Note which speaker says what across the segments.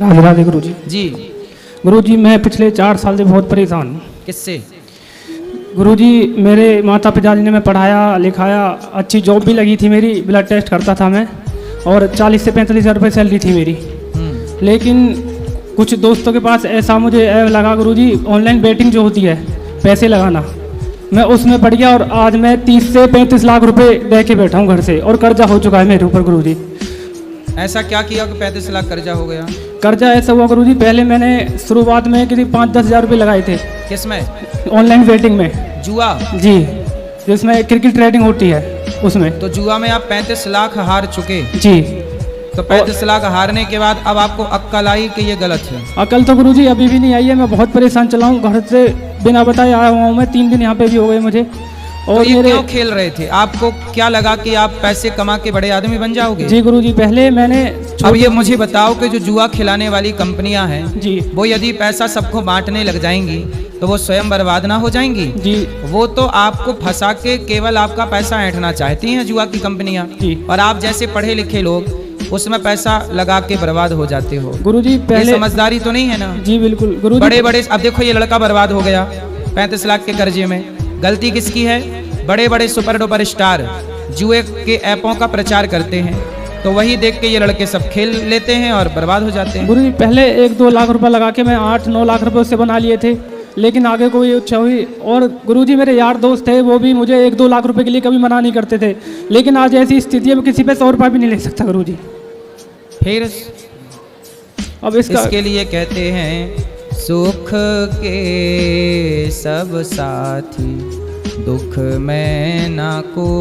Speaker 1: राधे राधे गुरुजी।
Speaker 2: जी।
Speaker 1: गुरुजी मैं पिछले 4 साल से बहुत परेशान हूँ।
Speaker 2: किससे?
Speaker 1: गुरुजी मेरे माता पिता ने मैं पढ़ाया लिखाया, अच्छी जॉब भी लगी थी मेरी, ब्लड टेस्ट करता था मैं और 40 से 45 हज़ार रुपये सैलरी थी मेरी। लेकिन कुछ दोस्तों के पास ऐसा मुझे ऐप लगा गुरुजी, ऑनलाइन बेटिंग जो होती है पैसे लगाना, मैं उसमें पड़ गया और आज मैं 30 से 35 लाख रुपए दे के बैठा हूँ घर से और कर्जा हो चुका है मेरे ऊपर गुरुजी।
Speaker 2: ऐसा क्या किया कि 35 लाख कर्जा हो गया?
Speaker 1: कर्जा ऐसा हुआ गुरुजी, पहले मैंने शुरुआत में किसी 5-10 हज़ार रुपये लगाए थे।
Speaker 2: किस में?
Speaker 1: ऑनलाइन बेटिंग में।
Speaker 2: जुआ?
Speaker 1: जी, जिसमें क्रिकेट ट्रेडिंग होती है उसमें।
Speaker 2: तो जुआ में आप 35 लाख हार चुके?
Speaker 1: जी।
Speaker 2: तो 35 लाख हारने के बाद अब आपको अक्ल आई कि ये गलत है?
Speaker 1: अकल तो गुरुजी अभी भी नहीं आई है, मैं बहुत परेशान चला हूँ, घर से बिना बताए आया हुआ हूँ मैं, 3 दिन यहाँ पे भी हो गए मुझे। और
Speaker 2: तो ये क्यों खेल रहे थे? आपको क्या लगा कि आप पैसे कमा के बड़े आदमी बन जाओगे?
Speaker 1: जी गुरुजी, पहले मैंने
Speaker 2: अब ये मुझे बताओ कि जो जुआ खिलाने वाली कंपनियां हैं
Speaker 1: जी,
Speaker 2: वो यदि पैसा सबको बांटने लग जाएंगी तो वो स्वयं बर्बाद ना हो जाएंगी?
Speaker 1: जी।
Speaker 2: वो तो आपको फंसा के केवल आपका पैसा ऐंठना चाहती हैं जुआ की कंपनियां, और आप जैसे पढ़े लिखे लोग उसमें पैसा लगा के बर्बाद हो जाते हो।
Speaker 1: गुरुजी पहले
Speaker 2: समझदारी तो नहीं है ना?
Speaker 1: जी बिल्कुल गुरुजी।
Speaker 2: बड़े बड़े, अब देखो ये लड़का बर्बाद हो गया 35 लाख के कर्जे में, गलती किसकी है? बड़े बड़े सुपर डुपर स्टार जुए के ऐपों का प्रचार करते हैं, तो वही देख के ये लड़के सब खेल लेते हैं और बर्बाद हो जाते हैं।
Speaker 1: गुरुजी पहले 1-2 लाख रुपए लगा के मैं 8-9 लाख रुपए उससे बना लिए थे, लेकिन आगे कोई इच्छा हुई। और गुरुजी मेरे यार दोस्त थे, वो भी मुझे 1-2 लाख रुपए के लिए कभी मना नहीं करते थे, लेकिन आज ऐसी स्थिति है मैं किसी पे 100 रुपये भी नहीं ले सकता गुरुजी।
Speaker 2: फिर
Speaker 1: अब
Speaker 2: इसके लिए कहते हैं सुख के सब साथी, दुख में ना कोई।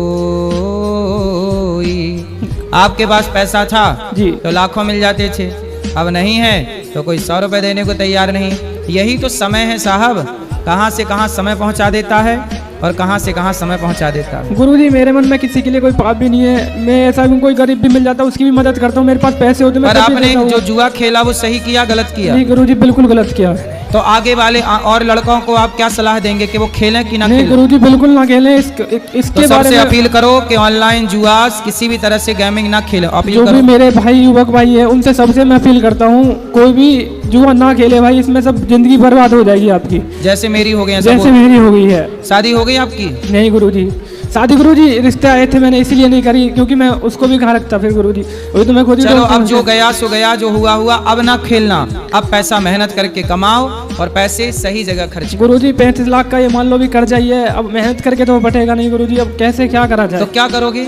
Speaker 2: आपके पास पैसा था
Speaker 1: जी
Speaker 2: तो लाखों मिल जाते थे, अब नहीं है तो कोई 100 रुपए देने को तैयार नहीं। यही तो समय है साहब, कहाँ से कहाँ समय पहुँचा देता है और कहाँ से कहाँ समय पहुँचा देता है।
Speaker 1: गुरुजी मेरे मन में किसी के लिए कोई पाप भी नहीं है, मैं ऐसा भी कोई गरीब भी मिल जाता उसकी भी मदद करता हूँ, मेरे पास पैसे होते मैं।
Speaker 2: पर आपने जो जुआ खेला वो सही किया गलत किया?
Speaker 1: नहीं गुरुजी बिल्कुल गलत किया।
Speaker 2: तो आगे वाले और लड़कों को आप क्या सलाह देंगे कि वो खेलें कि ना खेलें?
Speaker 1: गुरुजी बिल्कुल ना खेलें। इसके
Speaker 2: तो
Speaker 1: बारे
Speaker 2: सबसे
Speaker 1: में
Speaker 2: अपील करो कि ऑनलाइन जुआ किसी भी तरह से गेमिंग ना खेले।
Speaker 1: जो भी मेरे भाई युवक भाई है उनसे सबसे मैं अपील करता हूँ, कोई भी जुआ ना खेले भाई, इसमें सब जिंदगी बर्बाद हो जाएगी आपकी,
Speaker 2: जैसे मेरी हो गई है।
Speaker 1: जैसे मेरी हो गई है।
Speaker 2: शादी हो गई आपकी?
Speaker 1: नहीं गुरुजी, शादी गुरुजी रिश्ते आए थे, मैंने इसीलिए नहीं करी क्योंकि मैं उसको भी कहाँ रखता फिर गुरुजी, वही तो मैं खुद ही।
Speaker 2: चलो अब जो गया सो गया, जो हुआ हुआ, अब ना खेलना। अब पैसा मेहनत करके कमाओ और पैसे सही जगह खर्च।
Speaker 1: गुरुजी 35 लाख का ये मान लो भी कर्जा ही है, अब मेहनत करके तो बटेगा नहीं गुरुजी, अब कैसे क्या करा जाए?
Speaker 2: तो क्या करोगे,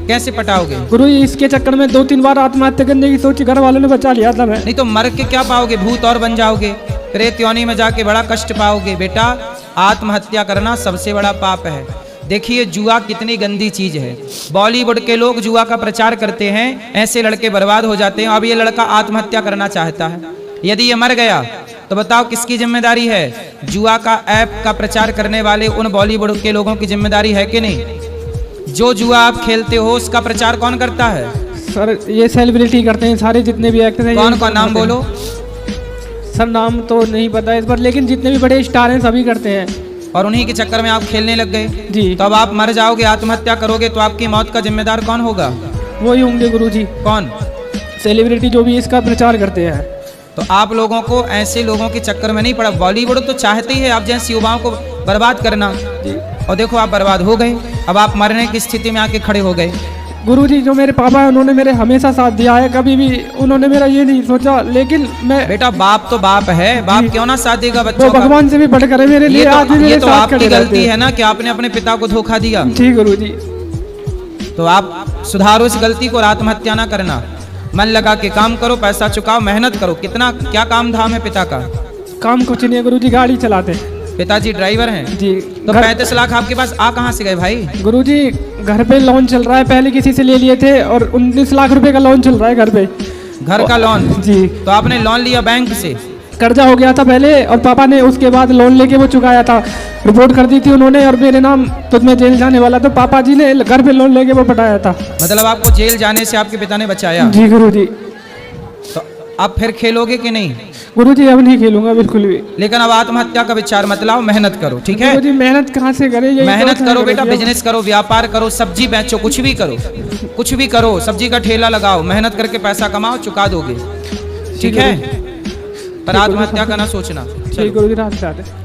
Speaker 2: कैसे पटाओगे?
Speaker 1: गुरुजी इसके चक्कर में 2-3 बार आत्महत्या करने की सोची, घर वालों ने बचा लिया था मैं।
Speaker 2: नहीं तो मर के क्या पाओगे? भूत और बन जाओगे, प्रेत योनि में जाके बड़ा कष्ट पाओगे। बेटा आत्महत्या करना सबसे बड़ा पाप है। देखिए जुआ कितनी गंदी चीज है, बॉलीवुड के लोग जुआ का प्रचार करते हैं, ऐसे लड़के बर्बाद हो जाते हैं। अब ये लड़का आत्महत्या करना चाहता है, यदि ये मर गया तो बताओ किसकी जिम्मेदारी है? जुआ का ऐप का प्रचार करने वाले उन बॉलीवुड के लोगों की जिम्मेदारी है कि नहीं? जो जुआ आप खेलते हो उसका प्रचार कौन करता है?
Speaker 1: सर ये सेलिब्रिटी करते हैं सारे, जितने भी एक्टर हैं।
Speaker 2: कौन कौन नाम बोलो?
Speaker 1: सर नाम तो नहीं पता इस पर, लेकिन जितने भी बड़े स्टार हैं सभी करते हैं।
Speaker 2: और उन्हीं के चक्कर में आप खेलने लग गए
Speaker 1: जी।
Speaker 2: तो अब आप मर जाओगे, आत्महत्या करोगे, तो आपकी मौत का जिम्मेदार कौन होगा?
Speaker 1: वही होंगे गुरुजी।
Speaker 2: कौन?
Speaker 1: सेलिब्रिटी जो भी इसका प्रचार करते हैं।
Speaker 2: तो आप लोगों को ऐसे लोगों के चक्कर में नहीं पड़ा। बॉलीवुड तो चाहते ही है आप जैसे युवाओं को बर्बाद करना, और देखो आप बर्बाद हो गए, अब आप मरने की स्थिति में आके खड़े हो गए।
Speaker 1: गुरुजी जो मेरे पापा है उन्होंने मेरे हमेशा साथ दिया है, कभी भी उन्होंने मेरा ये नहीं सोचा, लेकिन मैं।
Speaker 2: बेटा बाप तो बाप है, बाप क्यों ना साथ देगा बच्चों का?
Speaker 1: भगवान से भी बढ़कर है मेरे लिए।
Speaker 2: ये तो आपकी गलती है ना कि आपने अपने पिता को धोखा दिया।
Speaker 1: जी गुरुजी।
Speaker 2: तो आप सुधारो इस गलती को और आत्महत्या ना करना, मन लगा के काम करो, पैसा चुकाओ, मेहनत करो। कितना क्या काम धाम है पिता का?
Speaker 1: काम कुछ नहीं है गुरुजी, गाड़ी चलाते हैं।
Speaker 2: पिताजी ड्राइवर हैं
Speaker 1: जी।
Speaker 2: तो 35 लाख आपके पास आ कहाँ से गए भाई?
Speaker 1: गुरुजी घर पे लोन चल रहा है, पहले किसी से ले लिए थे और 19 लाख रुपए का लोन चल रहा है घर पे।
Speaker 2: घर का लोन?
Speaker 1: जी।
Speaker 2: तो आपने लोन लिया बैंक से?
Speaker 1: कर्जा हो गया था पहले और पापा ने उसके बाद लोन लेके वो चुकाया था, रिपोर्ट कर दी थी उन्होंने और मेरे नाम, तो मैं जेल जाने वाला था, पापा जी ने घर पे लोन लेके वो पटाया था।
Speaker 2: मतलब आपको जेल जाने से आपके पिता ने बचाया?
Speaker 1: जी गुरुजी।
Speaker 2: तो अब फिर खेलोगे कि नहीं?
Speaker 1: गुरुजी अब नहीं खेलूंगा बिल्कुल भी।
Speaker 2: लेकिन अब आत्महत्या का विचार मत लाओ, मेहनत करो, ठीक है?
Speaker 1: गुरुजी मेहनत कहाँ से करें?
Speaker 2: मेहनत करो बेटा, बिजनेस करो, व्यापार करो, सब्जी बेचो, कुछ भी करो, कुछ भी करो, सब्जी का ठेला लगाओ, मेहनत करके पैसा कमाओ, चुका दोगे, ठीक है? पर आत्महत्या का ना सोचना।
Speaker 1: ठीक
Speaker 2: चलो।
Speaker 1: गुरु जी, राधे राधे।